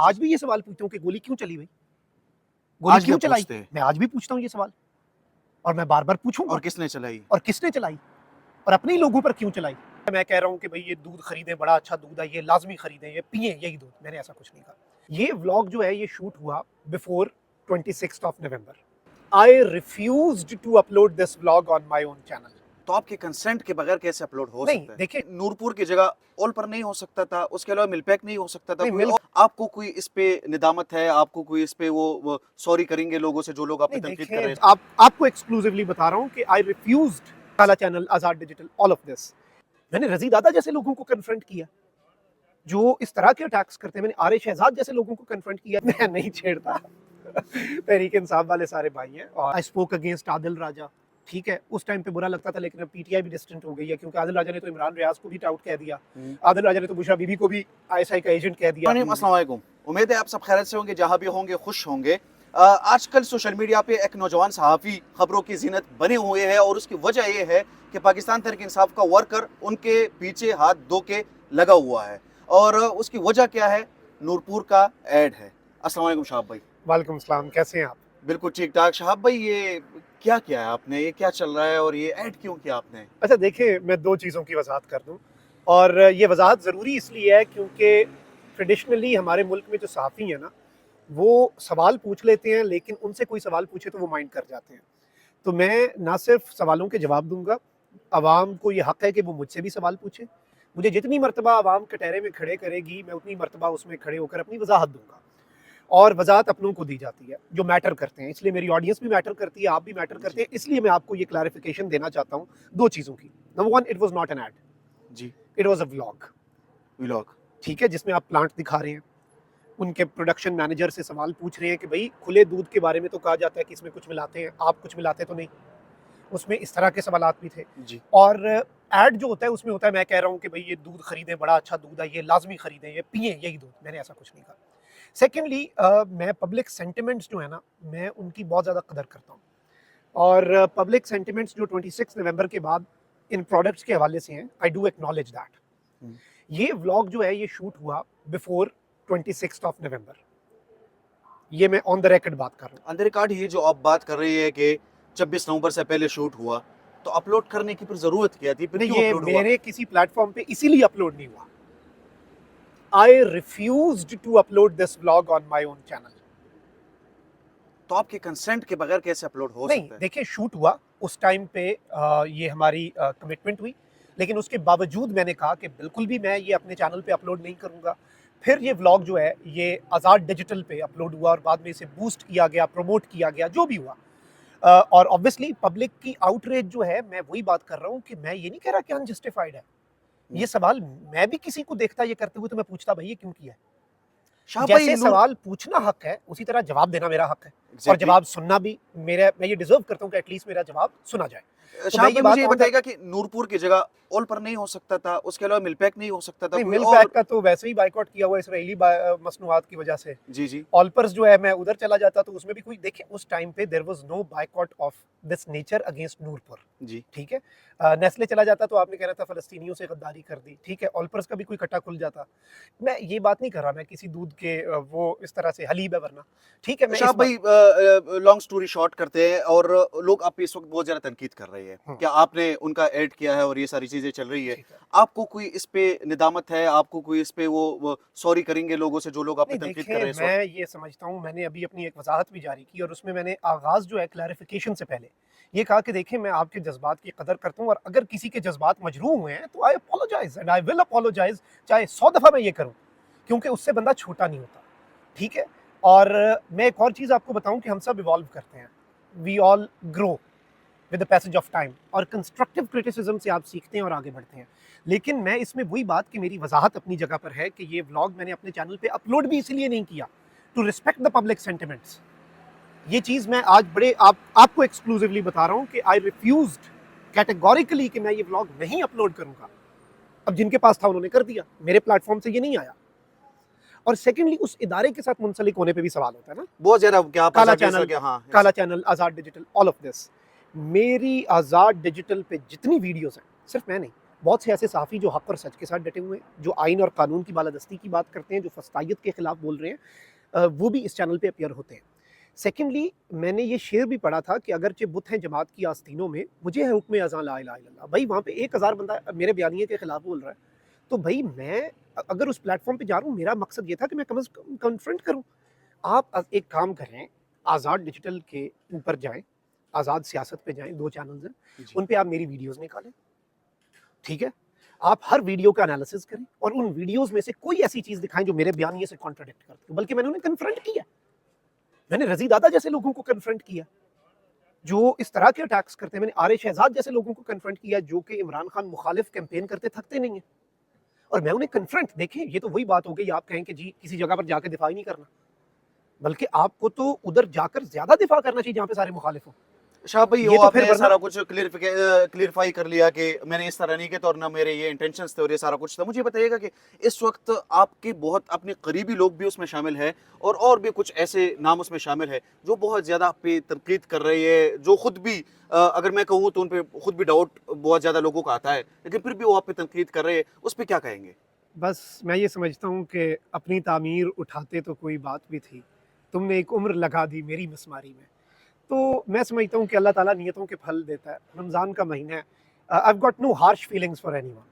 آج بھی یہ سوال پوچھتا ہوں کہ گولی کیوں چلی بھائی، گولی کیوں چلائی؟ میں آج بھی پوچھتا ہوں یہ سوال، اور میں بار بار پوچھوں گا اور کس نے چلائی، اور کس نے چلائی، اور اپنے ہی لوگوں پر کیوں چلائی؟ میں کہہ رہا ہوں کہ بھائی یہ دودھ خریدیں، بڑا اچھا دودھ ہے، یہ لازمی خریدیں، یہ پئیں یہی دودھ. میں نے ایسا کچھ نہیں کہا. یہ ولاگ جو ہے یہ شوٹ ہوا before 26 November. I refused to upload this vlog on my own channel. تو آپ کے کنسنٹ کے بغیر کیسے اپلوڈ ہو نہیں سکتا ہے؟ دیکھیں، نورپور کی جگہ اول پر نہیں ہو سکتا تھا، اس کے علاوہ مل پیک نہیں ہو سکتا تھا؟ نہیں، آپ کو کوئی اس پہ ندامت ہے؟ آپ کو کوئی اس پہ وہ سوری کریں گے لوگوں سے جو لوگ آپ پہ تنقید کر رہے ہیں؟ آپ کو ایکسکلوزیولی بتا رہا ہوں کہ I refused کالا channel, Azad digital, all of this. میں نے رضی دادا جیسے لوگوں کو کنفرنٹ کیا جو اس طرح کے اٹیکس کرتے ہیں. میں نے آر شہزاد جیسے لوگوں کو کنفرنٹ کیا. میں نہیں چھیڑتا. تحریک انصاف والے سارے بھائی ہیں. اور I spoke against عادل راجہ. ٹھیک ہے، اس ٹائم پہ برا لگتا تھا، لیکن اب پی ٹی آئی بھی ڈسٹنٹ ہو گئی ہے، کیونکہ عادل راجہ نے تو عمران ریاض کو بھی ٹاؤٹ کہہ دیا، عادل راجہ نے تو بشرا بی بی کو بھی آئی ایس آئی کا ایجنٹ کہہ دیا. السلام علیکم، امید ہے آپ سب خیریت سے ہوں گے، جہاں بھی ہوں گے خوش ہوں گے. آج کل سوشل میڈیا پہ ایک نوجوان صحافی خبروں کی زینت بنے ہوئے ہیں، اور اس کی وجہ یہ ہے کہ پاکستان تحریک انصاف کا ورکر ان کے پیچھے ہاتھ دھو کے لگا ہوا ہے، اور اس کی وجہ کیا ہے؟ نورپور کا ایڈ ہے. السلام علیکم شہاب بھائی. وعلیکم السلام، کیسے ہیں آپ؟ بالکل ٹھیک ٹھاک. شہاب بھائی، یہ کیا کیا ہے آپ نے؟ یہ کیا چل رہا ہے اور یہ ایڈ کیوں کیا آپ نے؟ اچھا دیکھیں، میں دو چیزوں کی وضاحت کر دوں، اور یہ وضاحت ضروری اس لیے ہے کیونکہ ٹریڈیشنلی ہمارے ملک میں جو صحافی ہیں نا، وہ سوال پوچھ لیتے ہیں، لیکن ان سے کوئی سوال پوچھے تو وہ مائنڈ کر جاتے ہیں. تو میں نہ صرف سوالوں کے جواب دوں گا، عوام کو یہ حق ہے کہ وہ مجھ سے بھی سوال پوچھے. مجھے جتنی مرتبہ عوام کٹہرے میں کھڑے کرے گی، میں اتنی مرتبہ اس میں کھڑے ہو کر اپنی وضاحت دوں گا، اور وضاحت اپنوں کو دی جاتی ہے جو میٹر کرتے ہیں. اس لیے میری آڈینس بھی میٹر کرتی ہے، آپ بھی میٹر کرتے ہیں. اس لیے میں آپ کو یہ کلیریفیکیشن دینا چاہتا ہوں دو چیزوں کی. Number one, it was not an ad, جی، اٹ واز اے ولاگ. ٹھیک ہے، جس میں آپ پلانٹ دکھا رہے ہیں، ان کے پروڈکشن مینیجر سے سوال پوچھ رہے ہیں کہ بھائی کھلے دودھ کے بارے میں تو کہا جاتا ہے کہ اس میں کچھ ملاتے ہیں، آپ کچھ ملاتے تو نہیں. اس میں اس طرح کے سوالات بھی تھے. جی. اور ایڈ جو ہوتا ہے اس میں ہوتا ہے میں کہہ رہا ہوں کہ بھائی یہ دودھ خریدیں، بڑا اچھا دودھ ہے، یہ لازمی خریدیں، یہ پئیں یہی دودھ. میں نے ایسا کچھ نہیں کہا. سیکنڈلی، میں پبلک سینٹیمنٹس جو ہے نا، میں ان کی بہت زیادہ قدر کرتا ہوں، اور پبلک سینٹیمنٹس جو 26 نومبر کے بعد ان پروڈکٹس کے حوالے سے ہیں، آئی ڈو ایکنالج دیٹ. یہ ولاگ جو ہے یہ شوٹ ہوا بفور 26 نومبر. یہ میں آن دا ریکارڈ بات کر رہا ہوں. آن دا ریکارڈ یہ جو آپ بات کر رہی ہے کہ 26 نومبر سے پہلے شوٹ ہوا، تو اپلوڈ کرنے کی پھر ضرورت کیا تھی؟ پھر کیوں یہ اپلوڈ ہوا؟ میرے کسی پلیٹ فارم پہ اسی لیے اپلوڈ نہیں ہوا. I refused to upload this vlog on my own channel. تو آپ کے کنسنٹ کے بغیر کیسے اپلوڈ ہو نہیں سکتا ہے؟ دیکھیں، شوٹ ہوا اس ٹائم پہ، یہ ہماری کمٹمنٹ ہوئی، لیکن اس کے باوجود میں نے کہا کہ بالکل بھی میں یہ اپنے چینل پہ اپلوڈ نہیں کروں گا. پھر یہ ولاگ جو ہے یہ آزاد ڈیجیٹل پہ اپلوڈ ہوا، اور بعد میں اسے بوسٹ کیا گیا، پروموٹ کیا گیا، جو بھی ہوا. اور obviously پبلک کی آؤٹ ریج جو ہے، میں وہی بات کر رہا ہوں کہ میں یہ نہیں کہہ رہا کہ انجسٹیفائڈ ہے. یہ سوال میں بھی کسی کو دیکھتا یہ کرتے ہوئے تو میں پوچھتا بھائی یہ کیوں کیا ہے. جیسے سوال پوچھنا حق ہے، اسی طرح جواب دینا میرا حق ہے، اور جواب سننا بھی میں یہ ڈیزرو کرتا ہوں کہ ایٹ لیسٹ میرا جواب سنا جائے. شاہد بھائی، مجھے یہ بتائے گا کہ نورپور کی جگہ اول پر نہیں ہو سکتا تھا، اس کے علاوہ مل پیک نہیں ہو سکتا تھا؟ مل پیک کا تو ویسے ہی بائیکاٹ کیا ہوا اسرائیلی مصنوعات کی وجہ سے. جی جی. آلپرز جو ہے میں ادھر چلا جاتا تو اس میں بھی کوئی، دیکھیں اس ٹائم پہ there was no boycott of this nature against Noorpur. جی. ٹھیک ہے، نیسلے چلا جاتا تو آپ نے کہنا تھا فلسطینیوں سے غداری کر دی. ٹھیک ہے، آلپرز کا بھی کوئی کٹا کھل جاتا. میں یہ بات نہیں کر رہا میں کسی دودھ کے وہ اس طرح سے حلیب ہے ورنہ. ٹھیک ہے، میں شاہد بھائی لانگ سٹوری شارٹ کرتے ہیں، اور لوگ آپ پہ اس وقت بہت زیادہ تنقید کر رہے ہیں کہ آپ نے ان کا ایڈ کیا ہے اور یہ ساری چیزیں چل رہی ہے. آپ کو کوئی اس پہ ندامت ہے؟ آپ کو کوئی اس پہ وہ سوری کریں گے لوگوں سے جو لوگ آپ پہ تنقید کر رہے ہیں؟ میں یہ سمجھتا ہوں، میں نے ابھی اپنی ایک وضاحت بھی جاری کی، اور اس میں میں نے آغاز جو ہے کلیریفیکیشن سے پہلے یہ کہا کہ دیکھیں میں آپ کے جذبات کی قدر کرتا ہوں، اور اگر کسی کے جذبات مجروح ہوئے ہیں تو I apologise and I will apologise, چاہے 100 دفعہ میں یہ کروں، کیونکہ اس سے بندہ چھوٹا نہیں ہوتا. ٹھیک ہے، اور میں ایک اور چیز آپ کو بتاؤں کہ ہم سب ایوالو کرتے ہیں، we all grow with the passage of time, اور کنسٹرکٹیو کرٹیسزم سے آپ سیکھتے ہیں اور آگے بڑھتے ہیں. لیکن میں اس میں وہی بات کہ میری وضاحت اپنی جگہ پر ہے کہ یہ ولاگ میں نے اپنے چینل پہ اپلوڈ بھی اس لیے نہیں کیا to respect the public sentiments. یہ چیز میں آج بڑے آپ کو ایکسکلوزیولی بتا رہا ہوں کہ آئی ریفیوزڈ کیٹیگوریکلی کہ میں یہ ولاگ نہیں اپلوڈ کروں گا. اب جن کے پاس تھا انہوں نے کر دیا، میرے پلیٹ فارم سے یہ نہیں آیا. اور سیکنڈلی اس ادارے کے ساتھ منسلک ہونے پہ بھی سوال ہوتا ہے نا، بہت زیادہ. کالا channel, Azad digital, all of this. میری آزاد ڈیجیٹل پہ جتنی ویڈیوز ہیں، صرف میں نہیں، بہت سے ایسے صحافی جو حق اور سچ کے ساتھ ڈٹے ہوئے ہیں, جو آئین اور قانون کی بالادستی کی بات کرتے ہیں, جو فسطائیت کے خلاف بول رہے ہیں, وہ بھی اس چینل پہ اپیئر ہوتے ہیں. سیکنڈلی, میں نے یہ شعر بھی پڑھا تھا کہ اگرچہ بت ہیں جماعت کی آستینوں میں, مجھے ہے حکم اذاں لا الہ الا اللہ. بھائی وہاں پہ 1000 بندہ میرے بیانیے کے خلاف بول رہا ہے, تو بھائی میں اگر اس پلیٹ فارم پہ جا رہا ہوں, میرا مقصد یہ تھا کہ میں کم از کم کنفرنٹ کروں. آپ ایک کام کریں, آزاد ڈیجیٹل کے اوپر جائیں, آزاد سیاست پہ جائیں, 2 چینلز ہیں, ان پہ آپ میری ویڈیوز نکالیں, ٹھیک ہے, آپ ہر ویڈیو کا انالیسس کریں اور ان ویڈیوز میں سے کوئی ایسی چیز دکھائیں جو میرے بیانیے سے کانٹراڈکٹ کرتی ہو. بلکہ میں نے انہیں کنفرنٹ کیا, میں نے رضی دادا جیسے لوگوں کو کنفرنٹ کیا جو اس طرح کے اٹیکس کرتے ہیں, میں نے آر شہزاد جیسے لوگوں کو کنفرنٹ کیا جو کہ عمران خان مخالف کیمپین کرتے تھکتے نہیں ہیں, اور میں انہیں کنفرنٹ, دیکھیں یہ تو وہی بات ہو گئی, آپ کہیں کہ جی کسی جگہ پر جا کے دفاع ہی نہیں کرنا, بلکہ آپ کو تو ادھر جا کر زیادہ دفاع کرنا چاہیے جہاں پہ سارے مخالف ہوں. شاہ بھائی, یہ وہ تو آپ پھر نے ورنہ- سارا کچھ کلیئرفائی کر لیا کہ میں نے اس طرح نہیں کیا تو, اور نہ میرے یہ انٹینشنز تھے اور یہ سارا کچھ تھا. مجھے بتائیے گا کہ اس وقت آپ کے بہت اپنے قریبی لوگ بھی اس میں شامل ہیں, اور بھی کچھ ایسے نام اس میں شامل ہے جو بہت زیادہ آپ پہ تنقید کر رہے ہیں, جو خود بھی اگر میں کہوں تو ان پہ خود بھی ڈاؤٹ بہت زیادہ لوگوں کا آتا ہے, لیکن پھر بھی وہ آپ پہ تنقید کر رہے ہیں, اس پہ کیا کہیں گے؟ بس میں یہ سمجھتا ہوں کہ اپنی تعمیر اٹھاتے تو کوئی بات بھی تھی, تم نے ایک عمر لگا دی میری مسماری میں. تو میں سمجھتا ہوں کہ اللہ تعالیٰ نیتوں کے پھل دیتا ہے. رمضان کا مہینہ ہے, I've got no harsh feelings for anyone.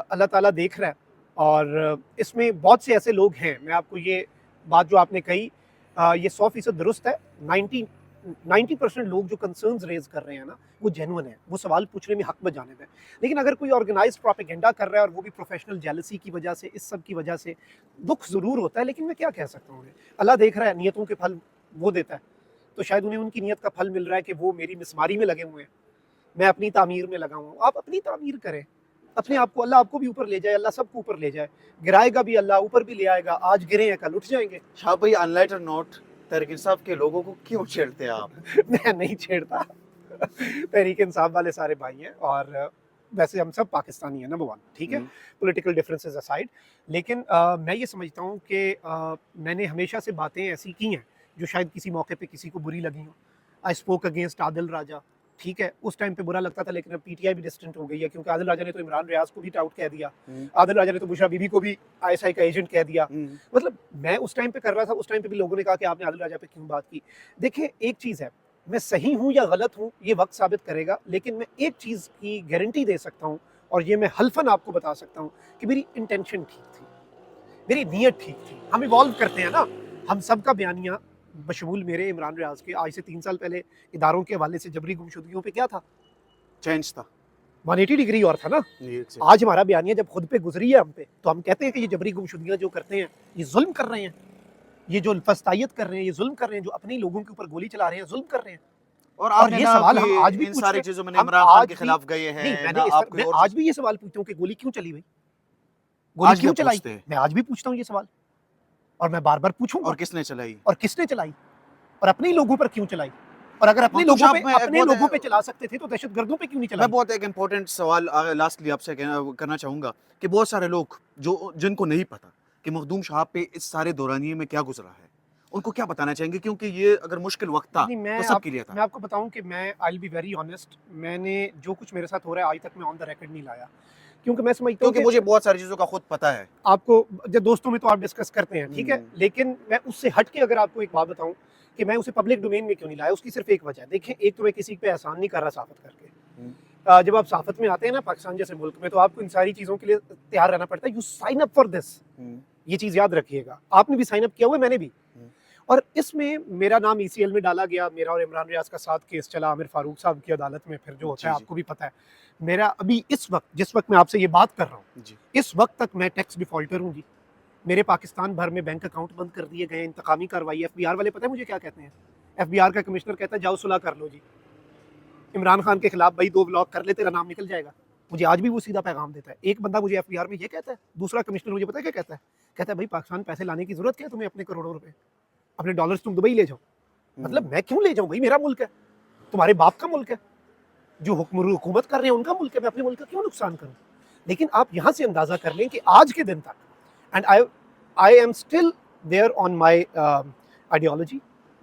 اللہ تعالیٰ دیکھ رہا ہے, اور اس میں بہت سے ایسے لوگ ہیں, میں آپ کو یہ بات جو آپ نے کہی یہ 100% درست ہے. 90% لوگ جو کنسرنز ریز کر رہے ہیں نا, وہ جینون ہیں, وہ سوال پوچھنے میں حق بجانب ہے. لیکن اگر کوئی آرگنائز پروپیگنڈا کر رہا ہے اور وہ بھی پروفیشنل جیلسی کی وجہ سے, اس سب کی وجہ سے دکھ ضرور ہوتا ہے, لیکن میں کیا کہہ سکتا ہوں, اللہ دیکھ رہا ہے, نیتوں کے پھل وہ دیتا ہے. تو شاید انہیں ان کی نیت کا پھل مل رہا ہے کہ وہ میری مسماری میں لگے ہوئے ہیں, میں اپنی تعمیر میں لگا ہوں. آپ اپنی تعمیر کریں, اپنے آپ کو, اللہ آپ کو بھی اوپر لے جائے, اللہ سب کو اوپر لے جائے, گرائے گا بھی اللہ, اوپر بھی لے آئے گا. آج گرے ہیں کل اٹھ جائیں گے. شاہ بھائی, آن لائٹر نوٹ, تحریک انصاف کے لوگوں کو کیوں چھیڑتے ہیں آپ؟ میں نہیں چھیڑتا, تحریک انصاف والے سارے بھائی ہیں, اور ویسے ہم سب پاکستانی ہیں, نمبر 1, ٹھیک ہے, پولیٹیکل ڈفرینسز اسائڈ. لیکن میں یہ سمجھتا ہوں کہ میں نے ہمیشہ سے باتیں ایسی کی ہیں جو شاید کسی موقع پہ کسی کو بری لگی ہوں. آئی اسپوک اگینسٹ عادل راجہ, ٹھیک ہے, اس ٹائم پہ برا لگتا تھا, لیکن اب پی ٹی آئی بھی ڈسٹنٹ ہو گئی ہے, کیونکہ عادل راجہ نے تو عمران ریاض کو بھی ٹاؤٹ کہہ دیا, عادل راجہ نے تو بشرا بی بی کو بھی آئی ایس آئی کا ایجنٹ کہہ دیا. مطلب میں اس ٹائم پہ کر رہا تھا, اس ٹائم پہ بھی لوگوں نے کہا کہ آپ نے عادل راجہ پہ کیوں بات کی. دیکھیں ایک چیز ہے, میں صحیح ہوں یا غلط ہوں یہ وقت ثابت کرے گا, لیکن میں ایک چیز کی گارنٹی دے سکتا ہوں, اور یہ میں حلفاً آپ کو بتا سکتا ہوں کہ میری انٹینشن ٹھیک تھی, میری نیت ٹھیک تھی. ہم ایوالو کرتے ہیں نا, ہم سب کا بیانیہ بشمول میرے, عمران ریاض کے, آج سے 3 سال پہلے اداروں کے حوالے سے جبری گمشدگیوں پہ کیا تھا, چینج تھا, 180 ڈگری اور تھا نا. آج ہمارا بیانیہ جب خود پہ گزری ہے ہم پہ, تو ہم کہتے ہیں کہ یہ جبری گمشدگیاں جو کرتے ہیں یہ ظلم کر رہے ہیں, یہ جو فسطائیت کر رہے ہیں یہ ظلم کر رہے ہیں, جو اپنے لوگوں کے اوپر گولی چلا رہے ہیں ظلم کر رہے ہیں. اور یہ سوال ہم آج بھی ان پوچھتے ساری ہیں, چیزوں میں عمران خان کے خلاف گئے ہیں, میں آج بھی یہ سوال پوچھتا ہوں کہ گولی کیوں چلی بھائی, گولی کیوں چلائی, میں آج بھی پوچھتا ہوں یہ سوال, اور میں بار بار پوچھوں, اور کس نے چلائی, اور کس نے چلائی, اور اپنے لوگوں پر کیوں چلائی, اور اگر اپنے لوگوں پہ چلا سکتے تھے تو دہشت گردوں پہ کیوں نہیں چلائی. میں بہت ایک امپورٹنٹ سوال لاسٹلی آپ سے کرنا چاہوں گا کہ بہت سارے لوگ جن کو نہیں پتا کہ مخدوم شہاب پہ اس سارے دورانیے میں کیا گزرا ہے, ان کو کیا بتانا چاہیں گے, کیونکہ یہ اگر مشکل وقت تھا تو سب کے لیے تھا. میں آپ کو بتاؤں کہ میں آئی بی ویری آنیسٹ, میں نے جو کچھ میرے ساتھ ہو رہا ہے آج تک میں آن دا ریکارڈ نہیں لایا, کیونکہ میں سمجھتا ہوں کہ مجھے بہت ساری چیزوں کا خود پتا ہے. آپ کو جب دوستوں میں تو آپ ڈسکس کرتے ہیں, ٹھیک ہے, لیکن میں اس سے ہٹ کے اگر آپ کو ایک بات بتاؤں کہ میں اسے پبلک ڈومین میں کیوں نہیں لایا, اس کی صرف ایک وجہ ہے. دیکھیں ایک تو میں کسی پہ احسان نہیں کر رہا صحافت کر کے, جب آپ صحافت میں آتے ہیں نا پاکستان جیسے ملک میں, تو آپ کو ان ساری چیزوں کے لیے تیار رہنا پڑتا ہے. You sign up for this, یہ چیز یاد رکھیے گا, آپ نے بھی سائن اپ کیا ہوا ہے, میں نے بھی, اور اس میں میرا نام ای سی ایل میں ڈالا گیا, میرا اور عمران ریاض کا ساتھ کیس چلا عامر فاروق صاحب کی عدالت میں, پھر جو ہوتا ہے آپ کو بھی پتہ ہے. میرا ابھی اس وقت جس وقت میں آپ سے یہ بات کر رہا ہوں, اس وقت تک میں ٹیکس ڈیفالٹر ہوں جی. میرے پاکستان بھر میں بینک اکاؤنٹ بند کر دیے گئے, انتقامی کارروائی. ایف بی آر والے پتہ ہے مجھے کیا کہتے ہیں, ایف بی آر کا کمشنر کہتا ہے جاؤ صلح کر لو جی, عمران خان کے خلاف بھائی 2 بلاک کر لے تیرا نام نکل جائے گا. مجھے آج بھی وہ سیدھا پیغام دیتا ہے. ایک بندہ مجھے ایف بی آر میں یہ کہتا ہے, دوسرا کمشنر مجھے پتہ ہے کیا کہتا ہے, کہتا ہے بھائی پاکستان پیسے لانے کی ضرورت کیا ہے تمہیں, اپنے کروڑوں روپے, اپنے ڈالرز تم دبئی لے جاؤ. مطلب میں کیوں لے جاؤں بھائی, میرا ملک ہے, تمہارے باپ کا ملک ہے, جو حکومت کر رہے ہیں ان کا ملک ہے, میں اپنے ملک کا کیوں نقصان کروں. لیکن آپ یہاں سے اندازہ کر لیں کہ آج کے دن تک, and I am still there on my ideology,